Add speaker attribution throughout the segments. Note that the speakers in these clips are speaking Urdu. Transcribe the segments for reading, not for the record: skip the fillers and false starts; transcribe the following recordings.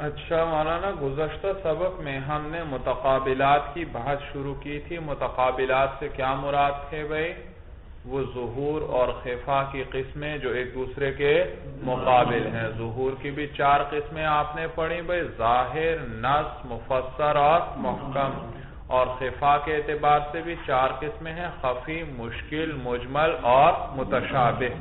Speaker 1: اچھا مولانا، گزشتہ سبق میں ہم نے متقابلات کی بحث شروع کی تھی۔ متقابلات سے کیا مراد تھے بھائی؟ وہ ظہور اور خفا کی قسمیں جو ایک دوسرے کے مقابل ہیں۔ ظہور کی بھی 4 قسمیں آپ نے پڑھی بھائی، ظاہر، نص، مفسر اور محکم، اور خفا کے اعتبار سے بھی 4 قسمیں ہیں، خفی، مشکل، مجمل اور متشابہ۔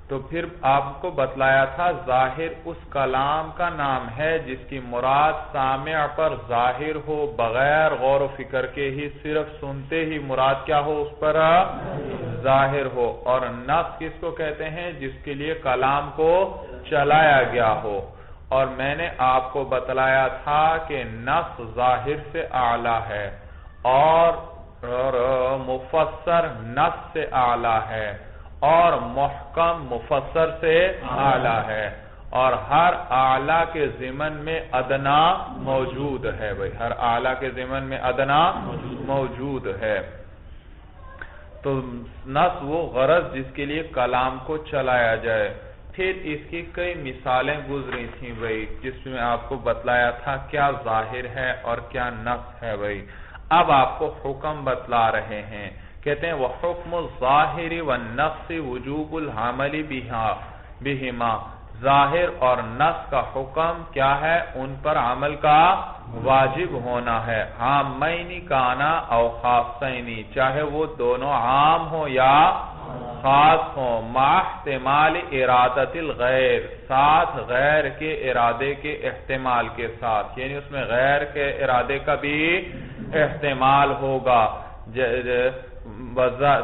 Speaker 1: تو پھر آپ کو بتلایا تھا ظاہر اس کلام کا نام ہے جس کی مراد سامع پر ظاہر ہو، بغیر غور و فکر کے ہی، صرف سنتے ہی مراد کیا ہو، اس پر ظاہر ہو۔ اور نص کس کو کہتے ہیں؟ جس کے لیے کلام کو چلایا گیا ہو۔ اور میں نے آپ کو بتلایا تھا کہ نص ظاہر سے اعلیٰ ہے اور مفسر نص سے اعلیٰ ہے اور محکم مفسر سے اعلیٰ ہے، اور ہر اعلیٰ کے ضمن میں ادنا موجود ہے بھائی، ہر اعلیٰ کے ضمن میں ادنا موجود ہے۔ تو نص وہ غرض جس کے لیے کلام کو چلایا جائے۔ پھر اس کی کئی مثالیں گزری تھیں بھائی، جس میں آپ کو بتلایا تھا کیا ظاہر ہے اور کیا نص ہے بھائی۔ اب آپ کو حکم بتلا رہے ہیں، کہتے ہیں وَحُکْمُ الظَّاهِرِ وَالنَّصِّ وُجُوبُ الْعَمَلِ بِهِمَا، ظاہر اور نص کا حکم کیا ہے؟ ان پر عمل کا واجب ہونا ہے، عامین کانا او خاصین، چاہے وہ دونوں عام ہوں یا خاص ہوں، مع احتمال ارادت الغیر، ساتھ غیر کے ارادے کے احتمال کے ساتھ، یعنی اس میں غیر کے ارادے کا بھی احتمال ہوگا۔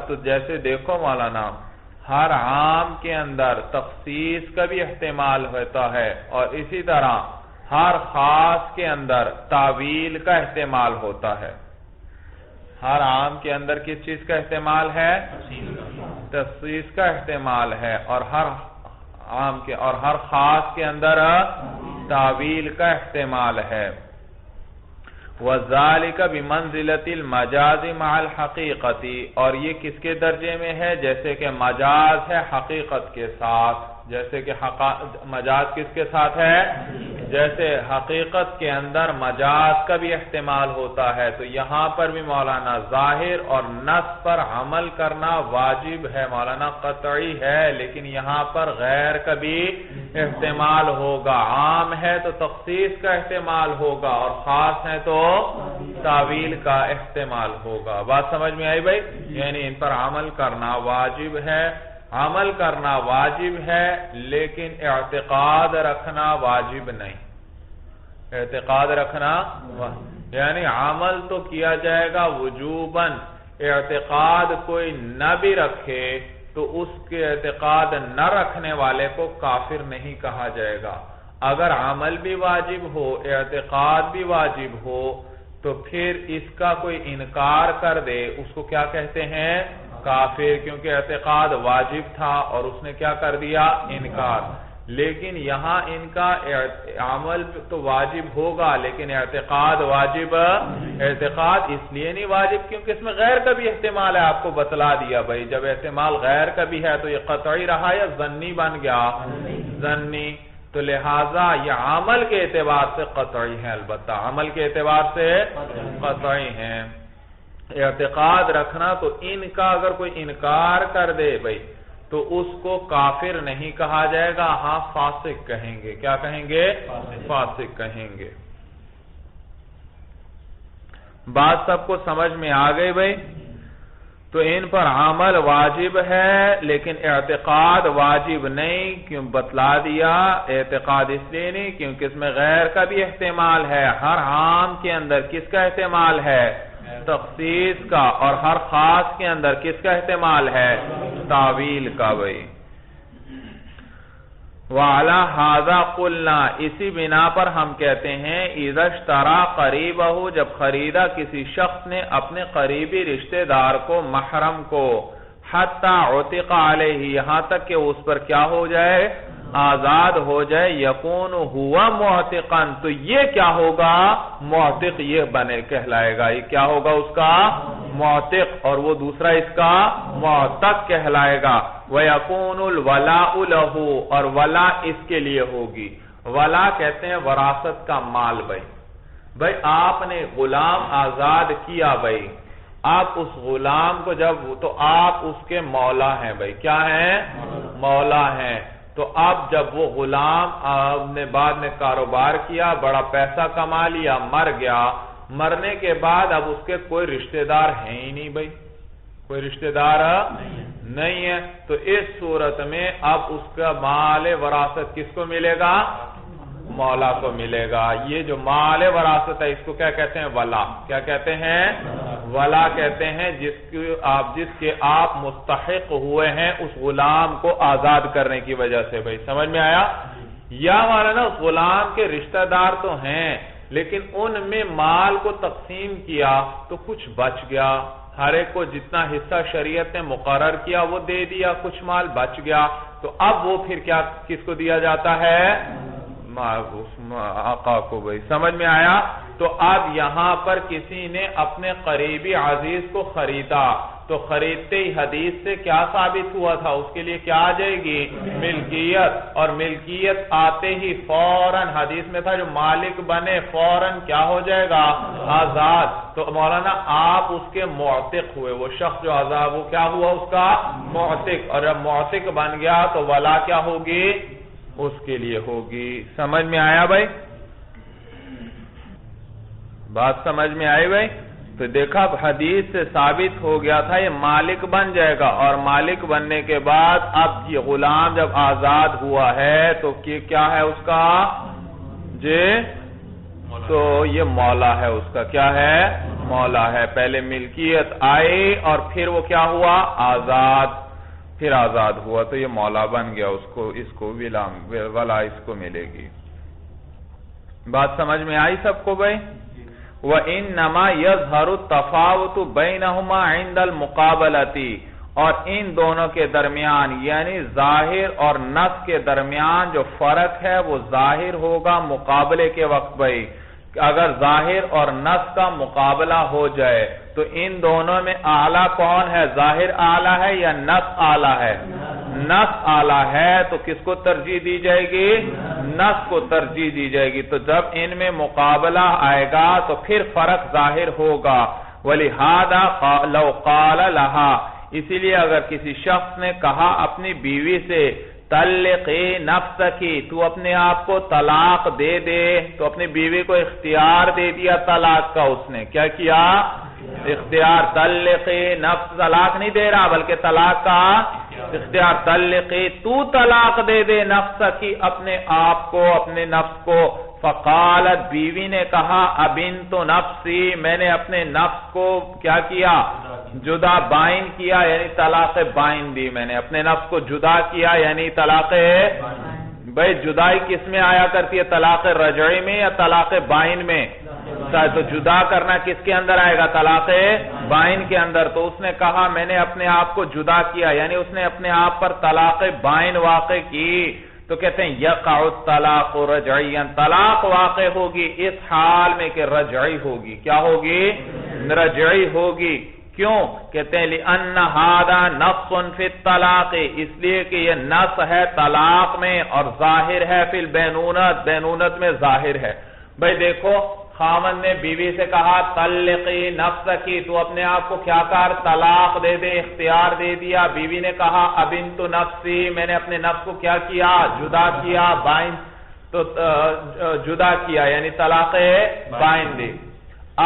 Speaker 1: تو جیسے دیکھو مولانا، ہر عام کے اندر تخصیص کا بھی احتمال ہوتا ہے، اور اسی طرح ہر خاص کے اندر تعویل کا احتمال ہوتا ہے۔ ہر عام کے اندر کس چیز کا احتمال ہے؟ تخصیص کا احتمال ہے، اور ہر عام کے اور ہر خاص کے اندر تعویل کا احتمال ہے۔ وَذَلِكَ بِمَنْزِلَةِ الْمَجَازِ مَعَ الْحَقِيقَةِ، اور یہ کس کے درجے میں ہے؟ جیسے کہ مجاز ہے حقیقت کے ساتھ، جیسے کہ مجاز کس کے ساتھ ہے؟ جیسے حقیقت کے اندر مجاز کا بھی احتمال ہوتا ہے، تو یہاں پر بھی مولانا ظاہر اور نص پر عمل کرنا واجب ہے، مولانا قطعی ہے، لیکن یہاں پر غیر کا بھی احتمال ہوگا۔ عام ہے تو تخصیص کا احتمال ہوگا، اور خاص ہے تو تعویل کا احتمال ہوگا۔ بات سمجھ میں آئی بھائی؟ یعنی ان پر عمل کرنا واجب ہے، عمل کرنا واجب ہے، لیکن اعتقاد رکھنا واجب نہیں۔ اعتقاد رکھنا یعنی عمل تو کیا جائے گا وجوباً، اعتقاد کوئی نہ بھی رکھے تو اس کے اعتقاد نہ رکھنے والے کو کافر نہیں کہا جائے گا۔ اگر عمل بھی واجب ہو، اعتقاد بھی واجب ہو، تو پھر اس کا کوئی انکار کر دے، اس کو کیا کہتے ہیں؟ کافر، کیونکہ اعتقاد واجب تھا اور اس نے کیا کر دیا؟ انکار۔ لیکن یہاں ان کا عمل تو واجب ہوگا لیکن اعتقاد واجب، اعتقاد اس لیے نہیں واجب کیونکہ اس میں غیر کا بھی احتمال ہے، آپ کو بتلا دیا بھائی۔ جب احتمال غیر کا بھی ہے تو یہ قطعی رہا یا ظنی بن گیا؟ ظنی۔ تو لہٰذا یہ عمل کے اعتبار سے قطعی ہے، البتہ عمل کے اعتبار سے قطعی ہیں۔ اعتقاد رکھنا تو ان کا اگر کوئی انکار کر دے بھائی تو اس کو کافر نہیں کہا جائے گا، ہاں فاسق کہیں گے۔ کیا کہیں گے؟ فاسق کہیں گے۔ بات سب کو سمجھ میں آ گئی بھائی؟ تو ان پر عمل واجب ہے لیکن اعتقاد واجب نہیں، کیوں بتلا دیا؟ اعتقاد اس لیے نہیں کیونکہ اس میں غیر کا بھی احتمال ہے۔ ہر عام کے اندر کس کا احتمال ہے؟ تخصیص کا، اور ہر خاص کے اندر کس کا احتمال ہے؟ تعویل کا بھائی۔ وَعَلَى هَذَا قُلْنَا، اسی بنا پر ہم کہتے ہیں اِذَا اشْتَرَى قَرِيبَهُ، جب خریدا کسی شخص نے اپنے قریبی رشتہ دار کو، محرم کو، حَتَّى عُتِقَ عَلَيْهِ، یہاں تک کہ اس پر کیا ہو جائے؟ آزاد ہو جائے۔ یکون ہوا معتقن، تو یہ کیا ہوگا؟ معتق یہ بنے کہلائے گا، یہ کیا ہوگا اس کا؟ معتق اور وہ دوسرا اس کا معتق کہلائے گا. وَيَكُونُ الْوَلَاءُ لَهُ اور ولا اس کے لیے ہوگی. ولا کہتے ہیں وراثت کا مال. بھائی آپ نے غلام آزاد کیا بھائی, آپ اس غلام کو جب تو آپ اس کے مولا ہیں. بھائی کیا ہیں؟ مولا ہیں. تو اب جب وہ غلام آپ نے بعد میں کاروبار کیا, بڑا پیسہ کما لیا, مر گیا, مرنے کے بعد اب اس کے کوئی رشتہ دار ہیں ہی نہیں. بھائی کوئی رشتہ دار نہیں ہے, تو اس صورت میں اب اس کا مال وراثت کس کو ملے گا؟ مولا کو ملے گا. یہ جو مال وراثت ہے اس کو کیا کہتے ہیں؟ ولا. کیا کہتے ہیں؟ ولا کہتے ہیں جس کے آپ مستحق ہوئے ہیں اس غلام کو آزاد کرنے کی وجہ سے. بھائی سمجھ میں آیا؟ یا ہمارا نا اس غلام کے رشتہ دار تو ہیں لیکن ان میں مال کو تقسیم کیا تو کچھ بچ گیا, ہر ایک کو جتنا حصہ شریعت نے مقرر کیا وہ دے دیا, کچھ مال بچ گیا, تو اب وہ پھر کیا کس کو دیا جاتا ہے؟ آقا کو. بھائی سمجھ میں آیا؟ تو اب یہاں پر کسی نے اپنے قریبی عزیز کو خریدا, تو خریدتے ہی حدیث سے کیا ثابت ہوا تھا؟ اس کے لیے کیا آ جائے گی؟ ملکیت. اور ملکیت آتے ہی فوراً حدیث میں تھا جو مالک بنے فوراً کیا ہو جائے گا؟ آزاد. تو مولانا آپ اس کے معتق ہوئے, وہ شخص جو آزاد وہ کیا ہوا؟ اس کا معتق. اور جب معتق بن گیا تو ولا کیا ہوگی؟ اس کے لیے ہوگی. سمجھ میں آیا بھائی؟ بات سمجھ میں آئی بھائی؟ تو دیکھا حدیث سے ثابت ہو گیا تھا یہ مالک بن جائے گا, اور مالک بننے کے بعد اب یہ غلام جب آزاد ہوا ہے تو کیا ہے اس کا؟ جی تو یہ مولا ہے اس کا. کیا ہے؟ مولا ہے. پہلے ملکیت آئی اور پھر وہ کیا ہوا؟ آزاد. پھر آزاد ہوا تو یہ مولا بن گیا, اس کو ولا اس کو ملے گی. بات سمجھ میں آئی سب کو بھائی؟ وَإِنَّمَا يَظْهَرُ التَّفَاوُتُ بَيْنَهُمَا عِنْدَ الْمُقَابَلَةِ اور ان دونوں کے درمیان یعنی ظاہر اور نص کے درمیان جو فرق ہے وہ ظاہر ہوگا مقابلے کے وقت. بھائی اگر ظاہر اور نص کا مقابلہ ہو جائے تو ان دونوں میں اعلیٰ کون ہے؟ ظاہر اعلیٰ ہے یا نص اعلیٰ ہے؟ نص اعلیٰ ہے تو کس کو ترجیح دی جائے گی؟ نص کو ترجیح دی جائے گی. تو جب ان میں مقابلہ آئے گا تو پھر فرق ظاہر ہوگا. وَلِهَذَا لَوْ قَالَ لَهَا اسی لیے اگر کسی شخص نے کہا اپنی بیوی سے طلقی نفسکی, تو اپنے آپ کو طلاق دے دے, تو اپنی بیوی کو اختیار دے دیا طلاق کا. اس نے کیا کیا؟ اختیار. طلقی نفس, طلاق نہیں دے رہا بلکہ طلاق کا اختیار. طلقی تو طلاق دے دے نفسکی اپنے آپ کو, اپنے نفس کو. فقالت بیوی نے کہا ابنت نفسی, میں نے اپنے نفس کو کیا کیا؟ جدا بائن کیا یعنی طلاق بائن دی. میں نے اپنے نفس کو جدا کیا یعنی طلاق. بھئی جدائی کس میں آیا کرتی ہے؟ طلاق رجعی میں یا طلاق بائن میں؟ تو جدا کرنا کس کے اندر آئے گا؟ طلاق بائن کے اندر. تو اس نے کہا میں نے اپنے آپ کو جدا کیا یعنی اس نے اپنے آپ پر طلاق بائن واقع کی. تو کہتے ہیں یقع الطلاق رجعیا, طلاق واقع ہوگی اس حال میں کہ رجعی ہوگی. کیا ہوگی؟ رجعی ہوگی. کیوں؟ کہتے ہیں لِأَنَّ هَذَا نَصٌ فِي الطَّلَاقِ اس لیے کہ یہ نص ہے طلاق میں اور ظاہر ہے فی البینونت, بینونت میں ظاہر ہے. بھئی دیکھو خاوند نے بیوی سے کہا طلقی نفسکی, تو اپنے آپ کو کیا کر طلاق دے دے, اختیار دے دیا. بیوی نے کہا ابنت نفسی, میں نے اپنے نفس کو کیا کیا؟ جدا کیا. بائن تو جدا کیا یعنی طلاق بائن دی.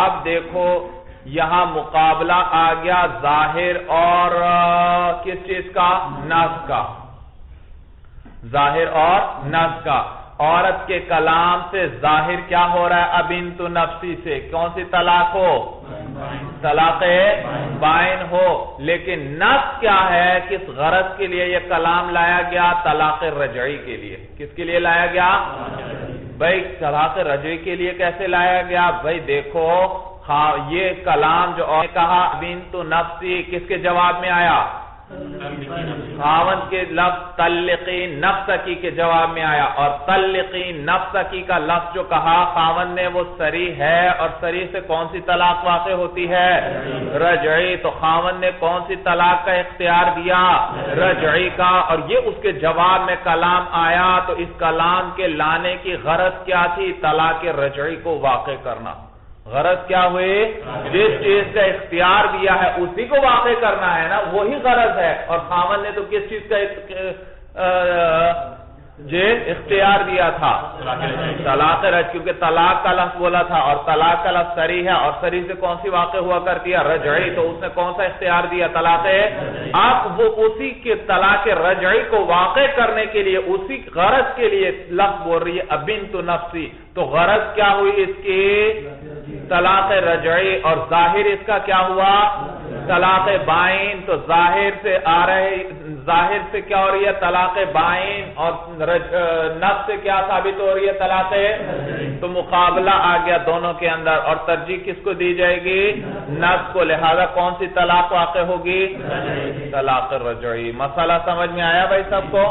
Speaker 1: اب دیکھو یہاں مقابلہ آ گیا ظاہر اور کس چیز کا؟ نص کا. ظاہر اور نص کا. عورت کے کلام سے ظاہر کیا ہو رہا ہے؟ ابنت نفسی سے کون سی طلاق ہو؟ طلاق بائن ہو. لیکن نص کیا ہے؟ کس غرض کے لیے یہ کلام لایا گیا؟ طلاق رجعی کے لیے. کس کے لیے لایا گیا؟ بھائی طلاق رجعی کے لیے کیسے لایا گیا؟ بھائی دیکھو یہ کلام جو اور کہا بنت نفسی کس کے جواب میں آیا؟ خاوند کے لفظ طلقی نفسکی کے جواب میں آیا، اور طلقی نفسکی کا لفظ جو کہا خاوند نے وہ صریح ہے، اور صریح سے کون سی طلاق واقع ہوتی ہے؟ رجعی. تو خاوند نے کون سی طلاق کا اختیار دیا؟ رجعی کا. اور یہ اس کے جواب میں کلام آیا، تو اس کلام کے لانے کی غرض کیا تھی؟ طلاق رجعی کو واقع کرنا. غرض کیا ہوئی؟ جس چیز کا اختیار دیا ہے اسی کو واقع کرنا ہے نا، وہی غرض ہے. اور خاوند نے تو کس چیز کا اختیار دیا تھا؟ طلاق رجعی، کیونکہ طلاق کا لفظ بولا تھا، اور طلاق کا لفظ صریح ہے، اور صریح سے کون سی واقع ہوا کرتی ہے؟ رجعی. تو اس نے کون سا اختیار دیا؟ طلاق. اب وہ اسی کے طلاق رجعی کو واقع کرنے کے لیے، اسی غرض کے لیے لفظ بول رہی ہے بنت نفسی. تو غرض کیا ہوئی اس کی؟ طلاق رجعی. اور ظاہر اس کا کیا ہوا؟ طلاق بائن. تو ظاہر سے آ رہے، ظاہر سے کیا ہو رہی ہے؟ طلاق بائن. اور نفس سے کیا ثابت ہو رہی ہے؟ طلاق. تو مقابلہ آ گیا دونوں کے اندر، اور ترجیح کس کو دی جائے گی؟ نفس کو. لہذا کون سی طلاق واقع ہوگی؟ طلاق رجعی. مسئلہ سمجھ میں آیا بھائی سب کو؟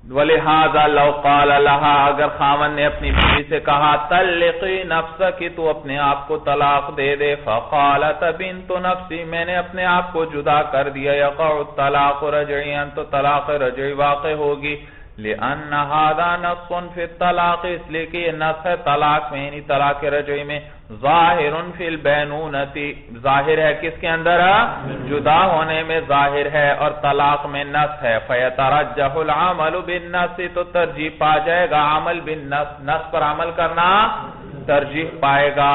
Speaker 1: وَلِهَذَا لَوْ قَالَ لَهَا، اگر خاوند نے اپنی بیوی سے کہا طلقی نفسک، تو اپنے آپ کو طلاق دے دے، فقالت بنت نفسی، میں نے اپنے آپ کو جدا کر دیا، یقع الطلاق رجعیاً، تو طلاق رجعی واقع ہوگی. لِأَنَّ هَذَا نَصٌ فِي الطَّلَاقِ، اس لیے کہ یہ نص ہے طلاق میں، یعنی طلاق رجعی میں. ظاہر فی البینونتی، ظاہر ہے کس کے اندر؟ جدا ہونے میں ظاہر ہے، اور طلاق میں نص ہے. فیترجح العمل بالنص، تو ترجیح پا جائے گا عمل بالنص، نص پر عمل کرنا ترجیح پائے گا،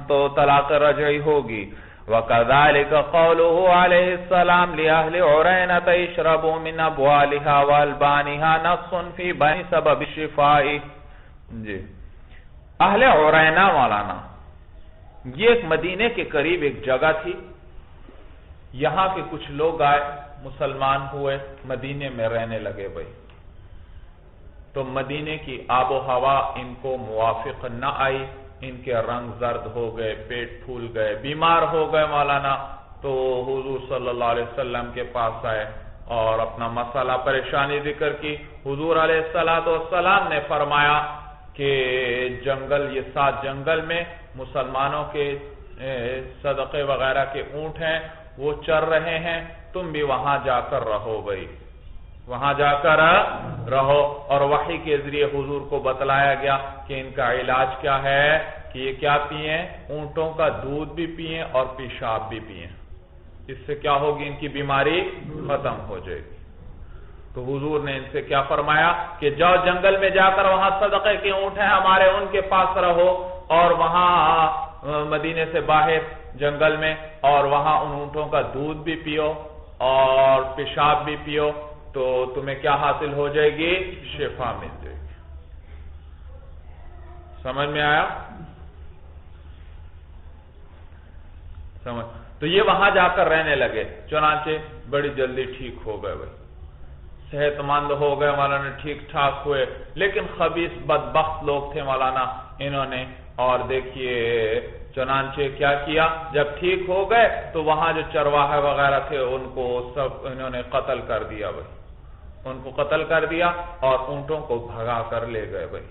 Speaker 1: تو طلاق رجعی ہوگی. وَكَذَلِكَ قَوْلُهُ عَلَيْهِ السَّلَامُ لِأَهْلِ عُرَيْنَةَ اشْرَبُوا مِنْ أَبْوَالِهَا وَأَلْبَانِهَا نَصٌّ فِي بَيَانِ سَبَبِ الشِّفَاءِ. جی اہل عرینہ مولانا، یہ ایک مدینے کے قریب ایک جگہ تھی. یہاں کے کچھ لوگ آئے، مسلمان ہوئے، مدینے میں رہنے لگے بھائی. تو مدینے کی آب و ہوا ان کو موافق نہ آئی، ان کے رنگ زرد ہو گئے، پیٹ پھول گئے، بیمار ہو گئے مولانا. تو حضور صلی اللہ علیہ وسلم کے پاس آئے اور اپنا مسئلہ پریشانی ذکر کی. حضور علیہ السلام نے فرمایا کہ جنگل، یہ 7 جنگل میں مسلمانوں کے صدقے وغیرہ کے اونٹ ہیں، وہ چر رہے ہیں، تم بھی وہاں جا کر رہو بھائی، وہاں جا کر رہو. اور وحی کے ذریعے حضور کو بتلایا گیا کہ ان کا علاج کیا ہے، کہ یہ کیا پئیں؟ اونٹوں کا دودھ بھی پئیں اور پیشاب بھی پئیں. اس سے کیا ہوگی؟ ان کی بیماری ختم ہو جائے گی. تو حضور نے ان سے کیا فرمایا کہ جاؤ جنگل میں جا کر، وہاں صدقے کے اونٹ ہیں ہمارے، ان کے پاس رہو، اور وہاں مدینے سے باہر جنگل میں، اور وہاں ان اونٹوں کا دودھ بھی پیو اور پیشاب بھی پیو، تو تمہیں کیا حاصل ہو جائے گی؟ شفا مل جائے گی. سمجھ میں آیا؟ تو یہ وہاں جا کر رہنے لگے، چنانچہ بڑی جلدی ٹھیک ہو گئے بھائی، صحت مند ہو گئے مولانا، ٹھیک ٹھاک ہوئے. لیکن خبیث بدبخت لوگ تھے مولانا انہوں نے، اور دیکھیے چنانچہ کیا کیا، جب ٹھیک ہو گئے تو وہاں جو چرواہے وغیرہ تھے ان کو سب انہوں نے قتل کر دیا بھائی، ان کو قتل کر دیا اور اونٹوں کو بھگا کر لے گئے بھائی.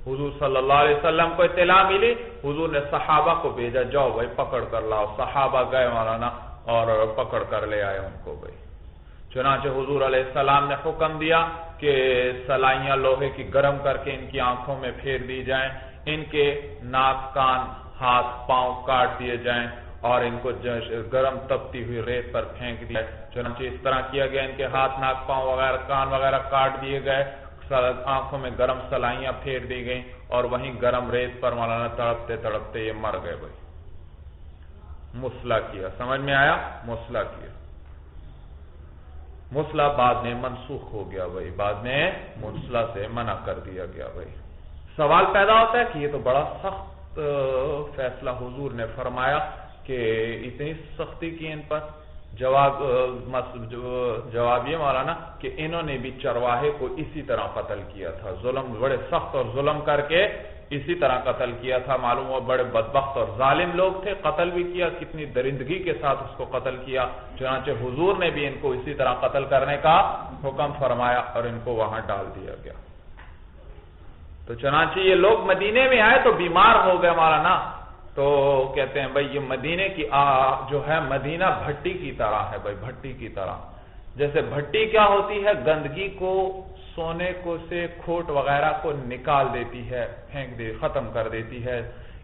Speaker 1: حضور صلی اللہ علیہ وسلم کو اطلاع ملی، حضور نے صحابہ کو بھیجا، جاؤ بھائی پکڑ کر لاؤ. صحابہ گئے مولانا اور پکڑ کر لے آئے ان کو بھائی. چنانچہ حضور علیہ السلام نے حکم دیا کہ سلائیاں لوہے کی گرم کر کے ان کی آنکھوں میں پھیر دی جائیں، ان کے ناک، کان، ہاتھ، پاؤں کاٹ دیے جائیں، اور ان کو گرم تپتی ہوئی ریت پر پھینک دیا. چنانچہ اس طرح کیا گیا، ان کے ہاتھ، ناک، پاؤں وغیرہ، کان وغیرہ کاٹ دیے گئے، آنکھوں میں گرم سلائیاں پھیر دی گئیں، اور وہیں گرم ریت پر مولانا تڑپتے تڑپتے یہ مر گئے بھائی. مسئلہ کیا، سمجھ میں آیا؟ مسئلہ کیا. مسئلہ بعد میں منسوخ ہو گیا بھائی، بعد میں مسئلہ سے منع کر دیا گیا بھائی. سوال پیدا ہوتا ہے کہ یہ تو بڑا سخت فیصلہ حضور نے فرمایا کہ اتنی سختی کی ان پر. جواب یہ مولانا کہ انہوں نے بھی چرواہے کو اسی طرح قتل کیا تھا، ظلم، بڑے سخت اور ظلم کر کے اسی طرح قتل کیا تھا. معلوم ہوا بڑے بدبخت اور ظالم لوگ تھے, قتل بھی کیا, کتنی درندگی کے ساتھ اس کو قتل کیا. چنانچہ حضور نے بھی ان کو اسی طرح قتل کرنے کا حکم فرمایا اور ان کو وہاں ڈال دیا گیا. تو چنانچہ یہ لوگ مدینے میں آئے تو بیمار ہو گئے مولانا. تو کہتے ہیں بھائی یہ مدینے کی جو ہے مدینہ بھٹی کی طرح ہے بھائی, بھٹی کی طرح. جیسے بھٹی کیا ہوتی ہے, گندگی کو, سونے کو سے کھوٹ وغیرہ کو نکال دیتی ہے, پھینک دے, ختم کر دیتی ہے.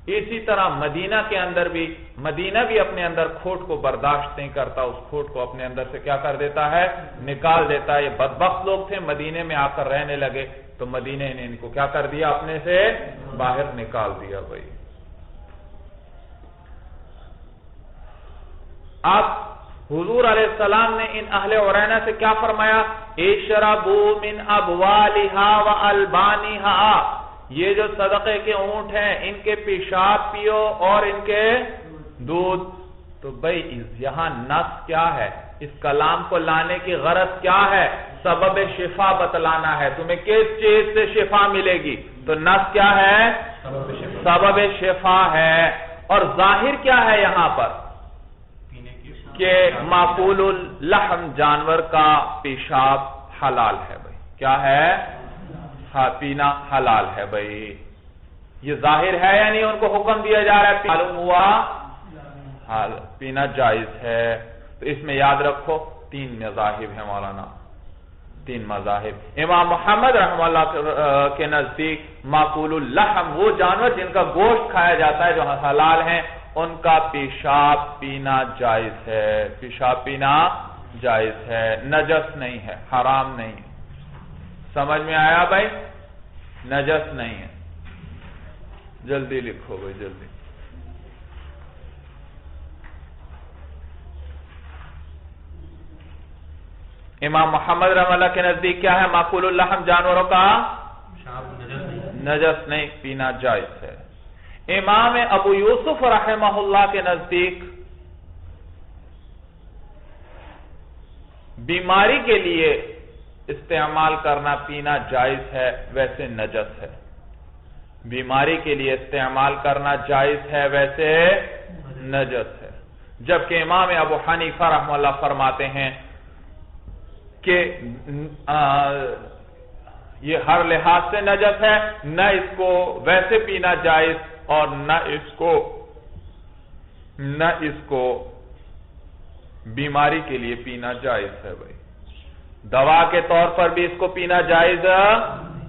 Speaker 1: اسی طرح مدینہ کے اندر بھی, مدینہ بھی اپنے اندر کھوٹ کو برداشت نہیں کرتا, اس کھوٹ کو اپنے اندر سے کیا کر دیتا ہے, نکال دیتا ہے. یہ بدبخت لوگ تھے, مدینے میں آ کر رہنے لگے تو مدینے نے ان کو کیا کر دیا, اپنے سے باہر نکال دیا بھائی. اب حضور علیہ السلام نے ان اہل عرینہ سے کیا فرمایا, اشربوا من ابوالها والبانها, یہ جو صدقے کے اونٹ ہیں ان کے پیشاب پیو اور ان کے دودھ. تو بھائی یہاں نص کیا ہے, اس کلام کو لانے کی غرض کیا ہے, سبب شفا بتلانا ہے. تمہیں کس چیز سے شفا ملے گی, تو نص کیا ہے, سبب شفا ہے. اور ظاہر کیا ہے یہاں پر, کہ معقول اللحم جانور کا پیشاب حلال ہے بھائی. کیا ہے, پینا حلال ہے بھائی. یہ ظاہر ہے یعنی ان کو حکم دیا جا رہا ہے, معلوم ہوا پینا جائز ہے. تو اس میں یاد رکھو 3 مذاہب ہیں مولانا, 3 مذاہب. امام محمد رحمہ اللہ کے نزدیک معقول اللحم وہ جانور جن کا گوشت کھایا جاتا ہے, جو حلال ہیں, ان کا پیشاب پینا جائز ہے. پیشاب پینا جائز ہے, نجس نہیں ہے, حرام نہیں ہے. سمجھ میں آیا بھائی, نجس نہیں ہے. جلدی لکھو بھائی جلدی. امام محمد رحمہ اللہ کے نزدیک کیا ہے, معقول اللحم جانوروں کا نجس نہیں, پینا جائز ہے. امام ابو یوسف رحمہ اللہ کے نزدیک بیماری کے لیے استعمال کرنا پینا جائز ہے, ویسے نجس ہے. بیماری کے لیے استعمال کرنا جائز ہے, ویسے نجس ہے. جبکہ امام ابو حنیفہ رحمہ اللہ فرماتے ہیں کہ یہ ہر لحاظ سے نجس ہے, نہ اس کو ویسے پینا جائز اور نہ اس کو بیماری کے لیے پینا جائز ہے بھائی. دوا کے طور پر بھی اس کو پینا جائز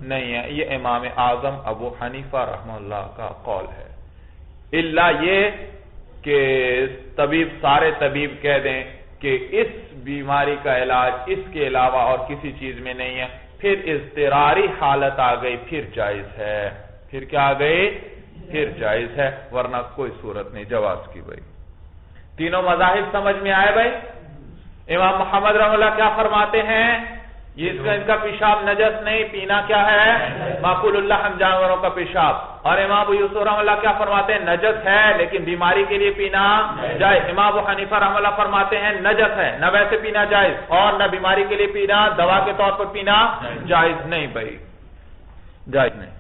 Speaker 1: نہیں ہے. یہ امام اعظم ابو حنیفہ رحمہ اللہ کا قول ہے. الا یہ کہ سارے طبیب کہہ دیں کہ اس بیماری کا علاج اس کے علاوہ اور کسی چیز میں نہیں ہے, پھر اضطراری حالت آ گئی, پھر جائز ہے. پھر کیا آ گئی, پھر جائز ہے, ورنہ کوئی صورت نہیں جواز کی بھائی. تینوں مذاہب سمجھ میں آئے بھائی. امام محمد رحمہ اللہ کیا فرماتے ہیں, یہ ان کا پیشاب نجس نہیں, پینا کیا ہے, معقول اللحم جانوروں کا پیشاب. اور امام ابو یوسف رحمہ اللہ کیا فرماتے ہیں, نجس ہے لیکن بیماری کے لیے پینا جائز. امام ابو حنیفہ رحمہ اللہ فرماتے ہیں نجس ہے, نہ ویسے پینا جائز اور نہ بیماری کے لیے پینا, دوا کے طور پر پینا جائز نہیں بھائی, جائز نہیں.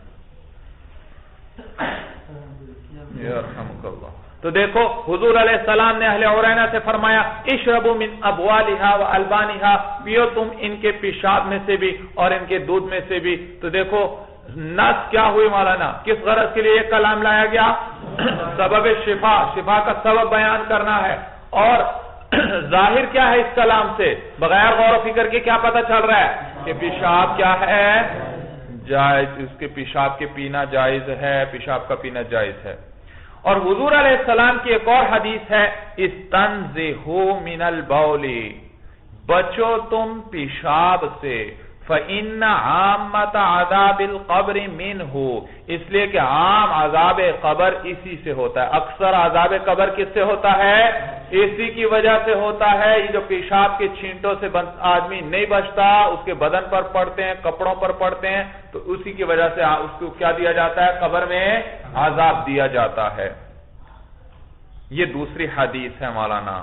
Speaker 1: یرحمک اللہ. تو دیکھو حضور علیہ السلام نے اہل عرینہ سے فرمایا اشربوا من ابوالها والبانها, پیو تم ان کے پیشاب میں سے بھی اور ان کے دودھ میں سے بھی. تو دیکھو نص کیا ہوئی مولانا, کس غرض کے لیے یہ کلام لایا گیا, سبب شفا, شفا کا سبب بیان کرنا ہے. اور ظاہر کیا ہے اس کلام سے, بغیر غور و فکر کے کیا پتہ چل رہا ہے کہ پیشاب کیا ہے, جائز, اس کے پیشاب کے پینا جائز ہے, پیشاب کا پینا جائز ہے. اور حضور علیہ السلام کی ایک اور حدیث ہے, استنزہوا من البول, بچو تم پیشاب سے, فإن عامۃ عذاب القبر منہ, اس لیے کہ عام عذاب قبر اسی سے ہوتا ہے. اکثر عذاب قبر کس سے ہوتا ہے, اسی کی وجہ سے ہوتا ہے. یہ جو پیشاب کے چھینٹوں سے آدمی نہیں بچتا, اس کے بدن پر پڑتے ہیں, کپڑوں پر پڑتے ہیں, تو اسی کی وجہ سے اس کو کیا دیا جاتا ہے, قبر میں عذاب دیا جاتا ہے. یہ دوسری حدیث ہے مولانا.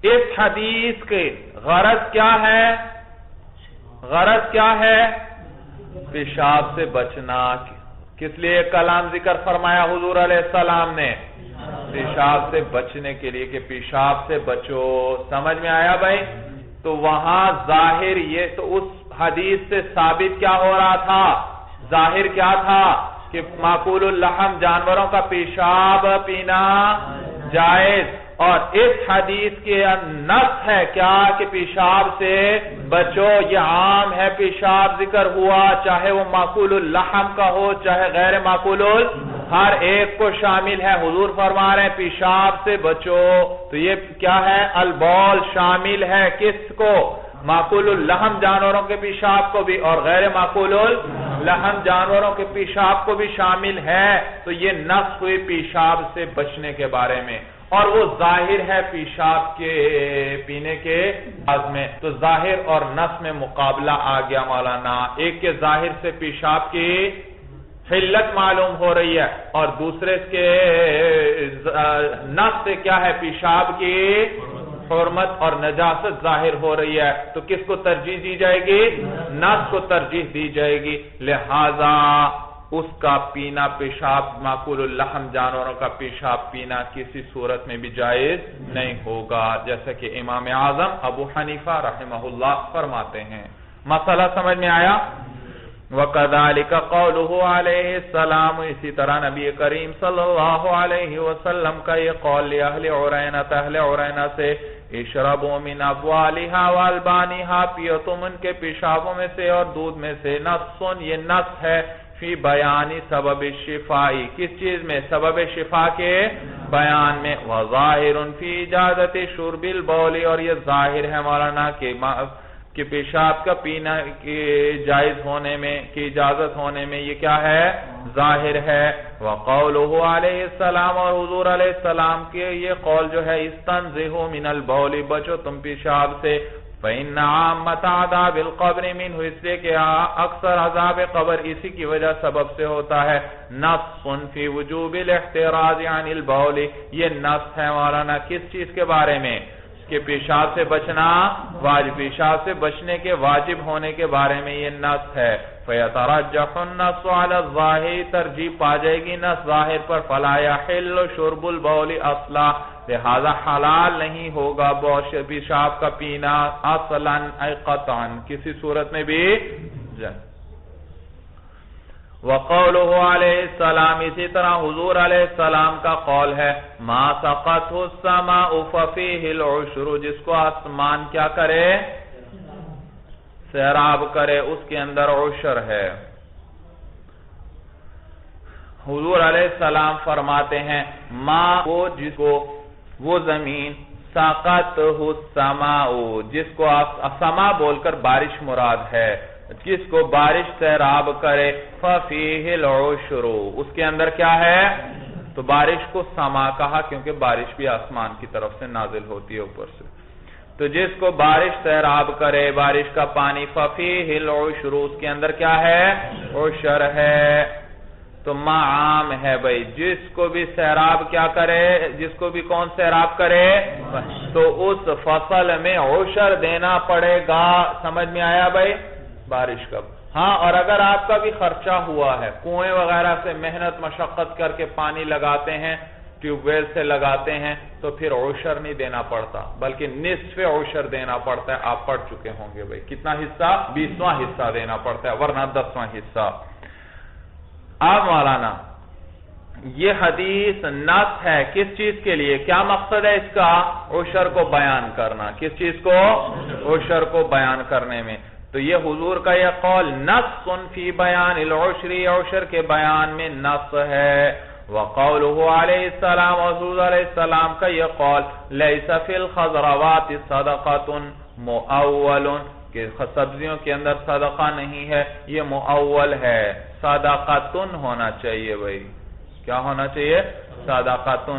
Speaker 1: اس حدیث کے غرض کیا ہے, غرض کیا ہے, پیشاب سے بچنا, کس لیے کلام ذکر فرمایا حضور علیہ السلام نے؟ پیشاب سے بچنے کے لیے کہ پیشاب سے بچو. سمجھ میں آیا بھائی؟ تو وہاں ظاہر یہ تو اس حدیث سے ثابت کیا ہو رہا تھا؟ ظاہر کیا تھا کہ ماکول اللحم جانوروں کا پیشاب پینا جائز، اور اس حدیث کے نص ہے کیا کہ پیشاب سے بچو. یہ عام ہے، پیشاب ذکر ہوا چاہے وہ ماکول اللحم کا ہو چاہے غیر ماکول، ہر ایک کو شامل ہے. حضور فرما رہے ہیں پیشاب سے بچو. تو یہ کیا ہے؟ البول شامل ہے کس کو؟ ماکول اللحم جانوروں کے پیشاب کو بھی، اور غیر ماکول اللحم جانوروں کے پیشاب کو بھی شامل ہے. تو یہ نص ہوئی پیشاب سے بچنے کے بارے میں، اور وہ ظاہر ہے پیشاب کے پینے کے بعد میں. تو ظاہر اور نص میں مقابلہ آ گیا مولانا. ایک کے ظاہر سے پیشاب کی حلت معلوم ہو رہی ہے، اور دوسرے کے نص سے کیا ہے؟ پیشاب کی حرمت اور نجاست ظاہر ہو رہی ہے. تو کس کو ترجیح دی جائے گی؟ نص کو ترجیح دی جائے گی. لہذا اس کا پینا پیشاب ماکول اللحم جانوروں کا پیشاب پینا کسی صورت میں بھی جائز نہیں ہوگا، جیسا کہ امام اعظم ابو حنیفہ رحمہ اللہ فرماتے ہیں. مسئلہ سمجھ میں آیا؟ وَكَذَلِكَ قَوْلُهُ عَلَيْهِ السَّلَامُ، اسی طرح نبی کریم صلی اللہ علیہ وسلم کا یہ قول لِأَهْلِ عُرَيْنَةَ اہل عُرَيْنَہ سے، اشربوا من ابوالها والبانها، پیو تم ان کے پیشابوں میں سے اور دودھ میں سے. نص، یہ نص ہے فی بیانی سبب الشفاء، کس چیز میں؟ سبب شفا کے بیان میں. وظاہر فی اجازت شرب البول، اور یہ ظاہر ہے مولانا کہ پیشاب کا پینا کے جائز ہونے میں، کی اجازت ہونے میں یہ کیا ہے؟ ظاہر ہے. وقولہ علیہ السلام، اور حضور علیہ السلام کے یہ قول جو ہے استنزہوا من البول، بچو تم پیشاب سے. فإن عامة عذاب القبر منہ، اس لیے کہ اکثر عذاب قبر اسی کی وجہ سبب سے ہوتا ہے. نص فی وجوب الاحتراز عن البول، یہ نص ہے مولانا کس چیز کے بارے میں؟ کہ پیشاب سے بچنا واجب، پیشاب سے بچنے کے واجب ہونے کے بارے میں یہ نص ہے. فَيَتَرَجَّحُ النَّصُ عَلَى الظَّاهِرِ، ترجیح پا جائے گی نص ظاہر پر. فَلَا يَحِلُّ شُرْبُ الْبَوْلِ أَصْلًا، لہذا حلال نہیں ہوگا پیشاب کا پینا اصلاً اے قطعاً، کسی صورت میں بھی. وقولہ علیہ السلام، اسی طرح حضور علیہ السلام کا قول ہے ما سقطہ السماء ففیہ العشر، جس کو آسمان کیا کرے؟ سیراب کرے، اس کے اندر عشر ہے. حضور علیہ السلام فرماتے ہیں ما، وہ جس کو، وہ زمین سقطہ السماء، جس کو سما بول کر بارش مراد ہے، جس کو بارش سیراب کرے ففیہ العشر، اس کے اندر کیا ہے؟ تو بارش کو سما کہا کیونکہ بارش بھی آسمان کی طرف سے نازل ہوتی ہے اوپر سے. تو جس کو بارش سیراب کرے، بارش کا پانی، ففیہ العشر، اس کے اندر کیا ہے؟ عشر ہے. تو ما عام ہے بھائی، جس کو بھی سیراب کیا کرے، جس کو بھی کون سیراب کرے تو اس فصل میں عشر دینا پڑے گا. سمجھ میں آیا بھائی؟ بارش کا. ہاں، اور اگر آپ کا بھی خرچہ ہوا ہے، کنویں وغیرہ سے محنت مشقت کر کے پانی لگاتے ہیں، ٹیوب ویل سے لگاتے ہیں، تو پھر عشر نہیں دینا پڑتا بلکہ نصف عشر دینا پڑتا ہے. آپ پڑھ چکے ہوں گے بھائی، کتنا حصہ؟ 20واں حصہ دینا پڑتا ہے، ورنہ 10واں حصہ. اب مولانا یہ حدیث نص ہے کس چیز کے لیے؟ کیا مقصد ہے اس کا؟ عشر کو بیان کرنا. کس چیز کو؟ عشر کو بیان کرنے میں. تو یہ حضور کا یہ قول نص فی بیان العشر، عشر کے بیان میں نص ہے. وقولہ علیہ السلام، حضور علیہ السلام کا یہ قول لیس فی الخضروات صدقۃ مؤول، کہ سبزیوں کے اندر صدقہ نہیں ہے، یہ مؤول ہے. صدقۃ ہونا چاہیے بھائی، کیا ہونا چاہیے؟ صدقۃ،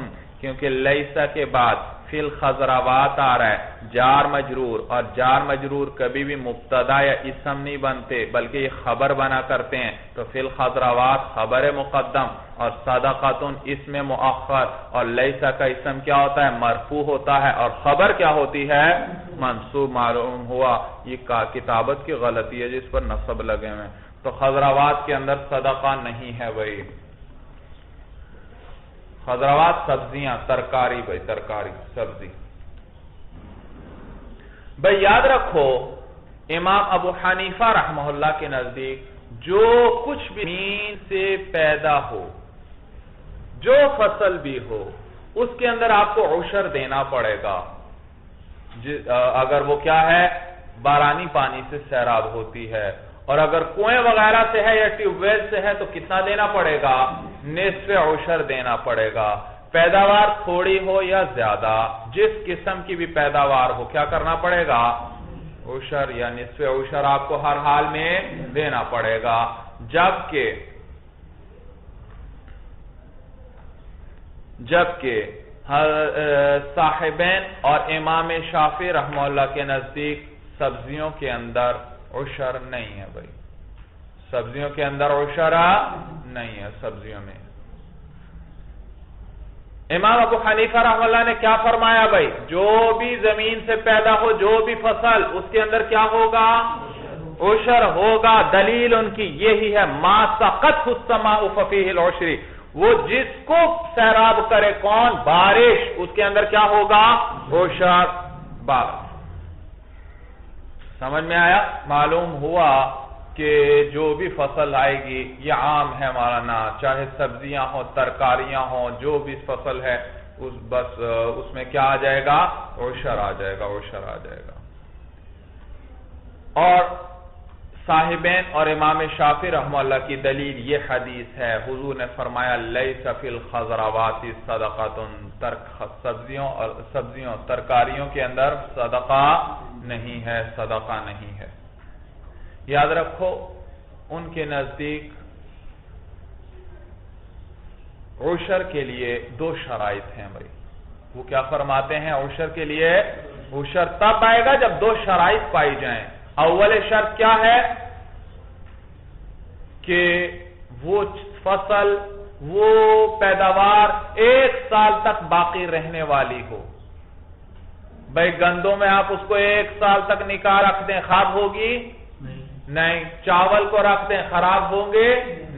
Speaker 1: کیونکہ لیسا کے بعد فی الخضروات آ رہا ہے، جار مجرور، اور جار مجرور کبھی بھی مبتدا یا اسم نہیں بنتے بلکہ یہ خبر بنا کرتے ہیں. تو فی الخضروات خبر مقدم، اور صدقۃ اسم مؤخر، اور لیسا کا اسم کیا ہوتا ہے؟ مرفوع ہوتا ہے، اور خبر کیا ہوتی ہے؟ منصوب. معلوم ہوا یہ کتابت کی غلطی ہے جس پر نصب لگے ہوئے. تو خضروات کے اندر صدقہ نہیں ہے بھائی. خضروات سبزیاں، ترکاری بھائی، ترکاری سبزی. بھائی یاد رکھو امام ابو حنیفہ رحمہ اللہ کے نزدیک جو کچھ بھی زمین سے پیدا ہو، جو فصل بھی ہو، اس کے اندر آپ کو عشر دینا پڑے گا. اگر وہ کیا ہے، بارانی پانی سے سیراب ہوتی ہے، اور اگر کنویں وغیرہ سے ہے یا ٹیوب ویل سے ہے تو کتنا دینا پڑے گا؟ نصف عشر دینا پڑے گا. پیداوار تھوڑی ہو یا زیادہ، جس قسم کی بھی پیداوار ہو، کیا کرنا پڑے گا؟ عشر یا نصف عشر آپ کو ہر حال میں دینا پڑے گا. جبکہ صاحبین اور امام شافعی رحمہ اللہ کے نزدیک سبزیوں کے اندر عشر نہیں ہے بھائی. سبزیوں کے اندر عشر نہیں ہے. سبزیوں میں امام ابو حنیفہ رحمہ اللہ نے کیا فرمایا بھائی؟ جو بھی زمین سے پیدا ہو، جو بھی فصل، اس کے اندر کیا ہوگا؟ عشر ہوگا. دلیل ان کی یہی ہے، ما سقط السماء ففیہ العشر. وہ جس کو سیراب کرے، کون؟ بارش، اس کے اندر کیا ہوگا؟ عشر. بات سمجھ میں آیا؟ معلوم ہوا کہ جو بھی فصل آئے گی یہ عام ہے مولانا، چاہے سبزیاں ہوں، ترکاریاں ہوں، جو بھی فصل ہے بس اس میں کیا آ جائے گا؟ عشر آ جائے گا. عشر آ جائے گا. اور صاحبین اور امام شافعی رحمہ اللہ کی دلیل یہ حدیث ہے، حضور نے فرمایا لیس فی الخضروات صدقۃ. سبزیوں ترکاریوں کے اندر صدقہ نہیں ہے، صدقہ نہیں ہے. یاد رکھو ان کے نزدیک عشر کے لیے دو شرائط ہیں بھائی. وہ کیا فرماتے ہیں؟ عشر کے لیے عشر تب آئے گا جب دو شرائط پائی جائیں. اول شرط کیا ہے؟ کہ وہ فصل، وہ پیداوار 1 سال تک باقی رہنے والی ہو. بھائی گندوں میں آپ اس کو 1 سال تک نکاح رکھ دیں، خراب ہوگی؟ نہیں. چاول کو رکھ دیں، خراب ہوں گے؟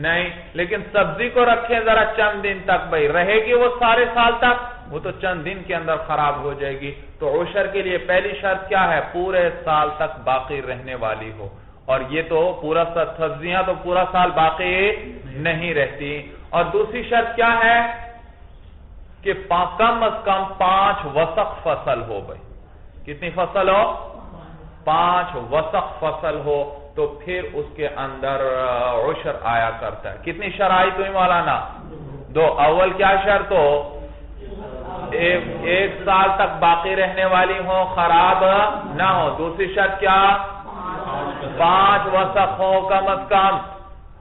Speaker 1: نہیں. لیکن سبزی کو رکھیں ذرا چند دن تک، بھائی رہے گی وہ سارے سال تک؟ وہ تو چند دن کے اندر خراب ہو جائے گی. تو عشر کے لیے پہلی شرط کیا ہے؟ پورے سال تک باقی رہنے والی ہو. اور یہ تو پورا سبزیاں تو پورا سال باقی نہیں رہتی. اور دوسری شرط کیا ہے؟ کہ کم از کم 5 وسق فصل ہو. بھائی کتنی فصل ہو؟ 5 وسق فصل ہو تو پھر اس کے اندر عشر آیا کرتا ہے. کتنی شرائط ہوئی مولانا؟ 2. اول کیا شرط ہو؟ 1 سال تک باقی رہنے والی ہو، خراب نہ ہو. دوسری شرط کیا؟ 5 وسق ہو کم از کم،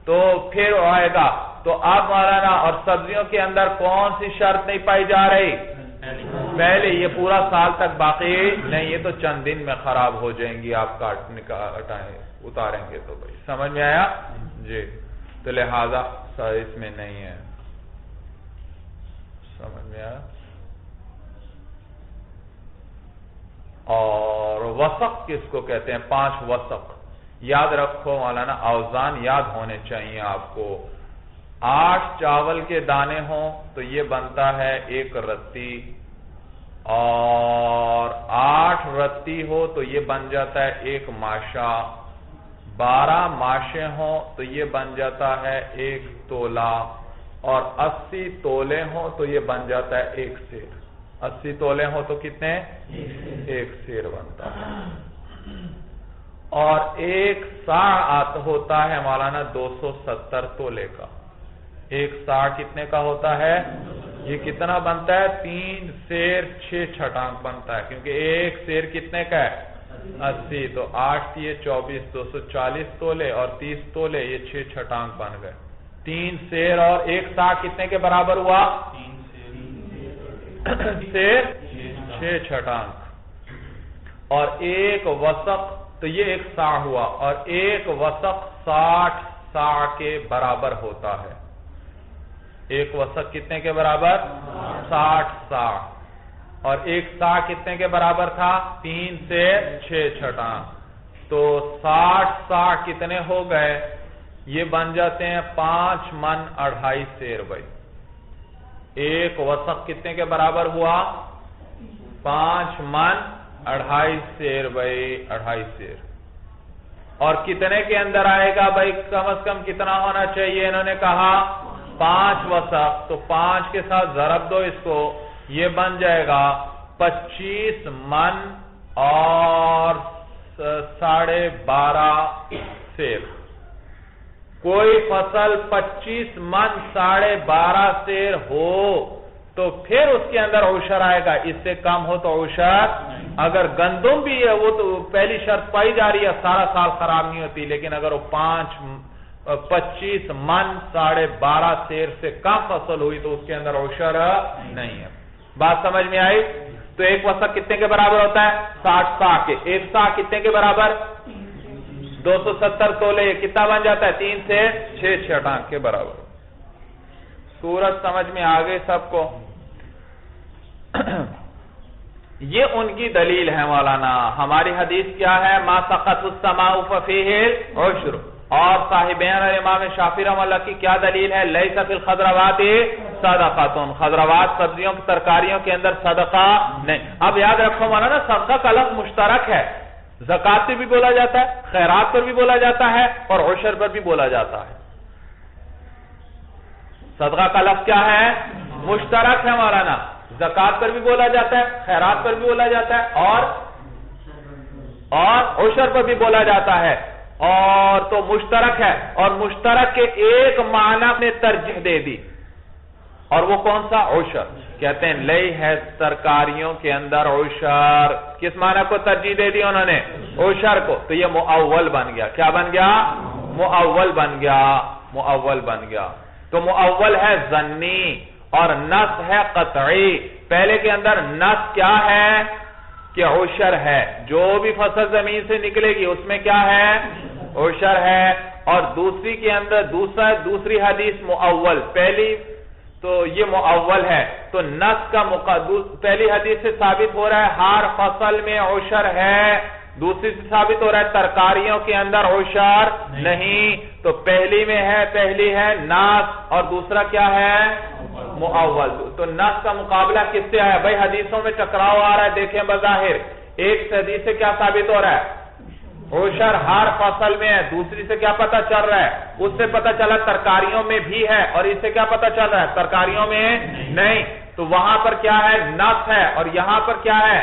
Speaker 1: تو پھر آئے گا. تو اب مولانا اور سبزیوں کے اندر کون سی شرط نہیں پائی جا رہی؟ پہلے یہ پورا سال تک باقی نہیں، یہ تو چند دن میں خراب ہو جائیں گی، آپ اتاریں گے تو. بھائی سمجھ میں آیا جی؟ تو لہذا اس میں نہیں ہے. سمجھ میں آیا؟ اور وسق کس کو کہتے ہیں؟ 5 وسق. یاد رکھو مولانا، اوزان یاد ہونے چاہیے آپ کو. 8 چاول کے دانے ہوں تو یہ بنتا ہے 1 رتی، اور 8 رتی ہو تو یہ بن جاتا ہے 1 ماشا. 12 ماشے ہوں تو یہ بن جاتا ہے 1 تولہ، اور 80 تولے ہوں تو یہ بن جاتا ہے 1 سیر. 80 تولے ہوں تو کتنے؟ 1 سیر بنتا ہے. اور 1 ساع ہوتا ہے مولانا 270 تولے کا. 1 ساع کتنے کا ہوتا ہے؟ یہ کتنا بنتا ہے؟ 3 سیر 6 چھٹانک بنتا ہے، کیونکہ 1 سیر کتنے کا ہے؟ 80. تو 8 یہ 24، 240 تولے، اور 30 تولے، یہ 6 چھٹانک بن گئے. 3 سیر اور 1 ساع کتنے کے برابر ہوا؟ 3 سیر 6 چھٹانک. اور 1 وسق تو یہ 1 ساع ہوا، اور 1 وسق 60 ساع کے برابر ہوتا ہے. 1 وسق کتنے کے برابر؟ 60 ساع. اور 1 ساع کتنے کے برابر تھا؟ 3 سے 6 چھٹانک. تو 60 ساع کتنے ہو گئے؟ یہ بن جاتے ہیں 5 من 2.5 سیر بھائی. ایک وسق کتنے کے برابر ہوا؟ 5 من 2.5 سیر بھائی، 2.5 سیر. اور کتنے کے اندر آئے گا بھائی؟ کم از کم کتنا ہونا چاہیے؟ انہوں نے کہا 5 وسق. تو 5 کے ساتھ ضرب دو اس کو، یہ بن جائے گا 25 من اور 12.5 سیر. کوئی فصل 25 من 12.5 سیر ہو تو پھر اس کے اندر عشر آئے گا. اس سے کم ہو تو عشر. اگر گندم بھی ہے وہ تو پہلی شرط پائی جا رہی ہے، سارا سال خراب نہیں ہوتی. لیکن اگر وہ 25 من 12.5 سیر سے کم فصل ہوئی تو اس کے اندر عشر نہیں ہے. بات سمجھ میں آئی؟ تو ایک وسق کتنے کے برابر ہوتا ہے؟ 60 سا کے. ایک سا کتنے کے برابر؟ 270 تولے. یہ کتنا بن جاتا ہے؟ 3 سے 6 چھٹانک کے برابر. سورج سمجھ میں آ گئی سب کو؟ یہ ان کی دلیل ہے مولانا. ہماری حدیث کیا ہے؟ ما سقط السماء ففیہ عشر. اور صاحبین اور امام شافعی رحمہ اللہ کی کیا دلیل ہے؟ لیس فی الخضروات صدقۃ. خضروات سبزیوں کی ترکاریوں کے اندر صدقہ نہیں. اب یاد رکھو مولانا، صدقہ کا لفظ مشترک ہے. زکات سے بھی بولا جاتا ہے، خیرات پر بھی بولا جاتا ہے، اور عشر پر بھی بولا جاتا ہے. صدقہ کا لفظ کیا ہے؟ مشترک ہے مولانا. زکات پر بھی بولا جاتا ہے، خیرات پر بھی بولا جاتا ہے، اور عشر پر بھی بولا جاتا ہے. اور تو مشترک ہے، اور مشترک کے ایک معنی نے ترجیح دے دی، اور وہ کون سا؟ عشر. کہتے ہیں لئی ہے ترکاریوں کے اندر عشر. کس معنی کو ترجیح دے دی انہوں نے؟ عشر کو. تو یہ مؤول بن گیا. کیا بن گیا؟ مؤول بن گیا. مؤول بن گیا. تو مؤول ہے ظنی اور نص ہے قطعی. پہلے کے اندر نص کیا ہے؟ کہ عشر ہے. جو بھی فصل زمین سے نکلے گی اس میں کیا ہے؟ عشر ہے. اور دوسری کے اندر دوسری حدیث مؤول. پہلی تو یہ مؤول ہے. تو نص کا پہلی حدیث سے ثابت ہو رہا ہے ہر فصل میں عشر ہے. دوسری سے ثابت ہو رہا ہے ترکاریوں کے اندر عشر نہیں. تو پہلی ہے نص، اور دوسرا کیا ہے؟ مؤول. تو نص کا مقابلہ کس سے آیا بھائی؟ حدیثوں میں ٹکراؤ آ رہا ہے. دیکھیں بظاہر ایک حدیث سے کیا ثابت ہو رہا ہے؟ عشر ہر فصل میں ہے. دوسری سے کیا پتہ چل رہا ہے؟ اس سے پتہ چلا ترکاریوں میں بھی ہے، اور اس سے کیا پتہ چل رہا ہے؟ ترکاریوں میں نہیں. تو وہاں پر کیا ہے؟ نص ہے. اور یہاں پر کیا ہے؟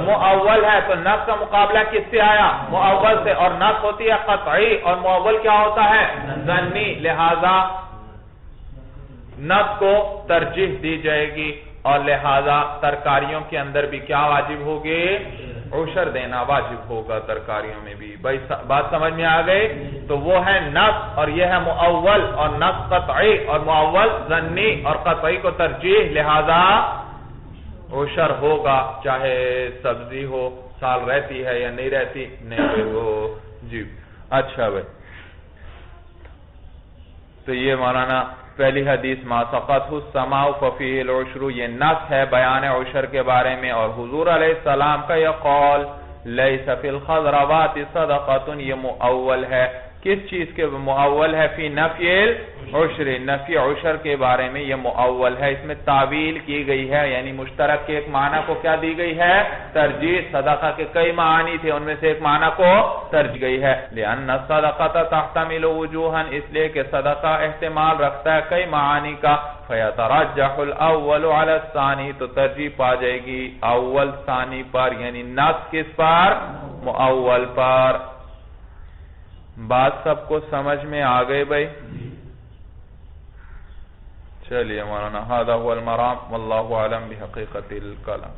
Speaker 1: مؤول ہے. تو نص کا مقابلہ کس سے آیا؟ مؤول سے. اور نص ہوتی ہے قطعی، اور مؤول کیا ہوتا ہے؟ ظنی. لہذا نص کو ترجیح دی جائے گی، اور لہذا ترکاریوں کے اندر بھی کیا واجب ہوگی؟ عشر دینا واجب ہوگا ترکاریوں میں بھی. بھائی بات سمجھ میں آ گئی؟ تو وہ ہے نص، اور یہ ہے مؤول. اور نص قطعی اور مؤول ظنی، اور قطعی کو ترجیح. لہذا عشر ہوگا، چاہے سبزی ہو، سال رہتی ہے یا نہیں رہتی، نہیں ہو. جی اچھا بھائی. تو یہ مولانا پہلی حدیث ما سقط السماء ففیہ العشر، یہ نص ہے بیان عشر کے بارے میں. اور حضور علیہ السلام کا یہ قول لیس فی الخضروات صدقۃ، یہ مؤول ہے. کس چیز کے مؤول ہے؟ فی نفی العشر، نفی عشر کے بارے میں یہ مؤول ہے. اس میں تعویل کی گئی ہے، یعنی مشترک کے ایک معنی کو کیا دی گئی ہے؟ ترجیح. صدقہ کے کئی معانی تھے، ان میں سے ایک معنی کو ترجیح گئی ہے. لأن الصدقۃ تحتمل وجوہا، اس لیے کہ صدقہ احتمال رکھتا ہے کئی معانی کا. فیترجح الاول علی الثانی، تو ترجیح پا جائے گی اول ثانی پر، یعنی نص کس پر؟ مؤول پر. بات سب کو سمجھ میں آ گئے بھائی؟ چلیے مولانا، هذا هو المرام واللہ اعلم بحقیقت الکلام.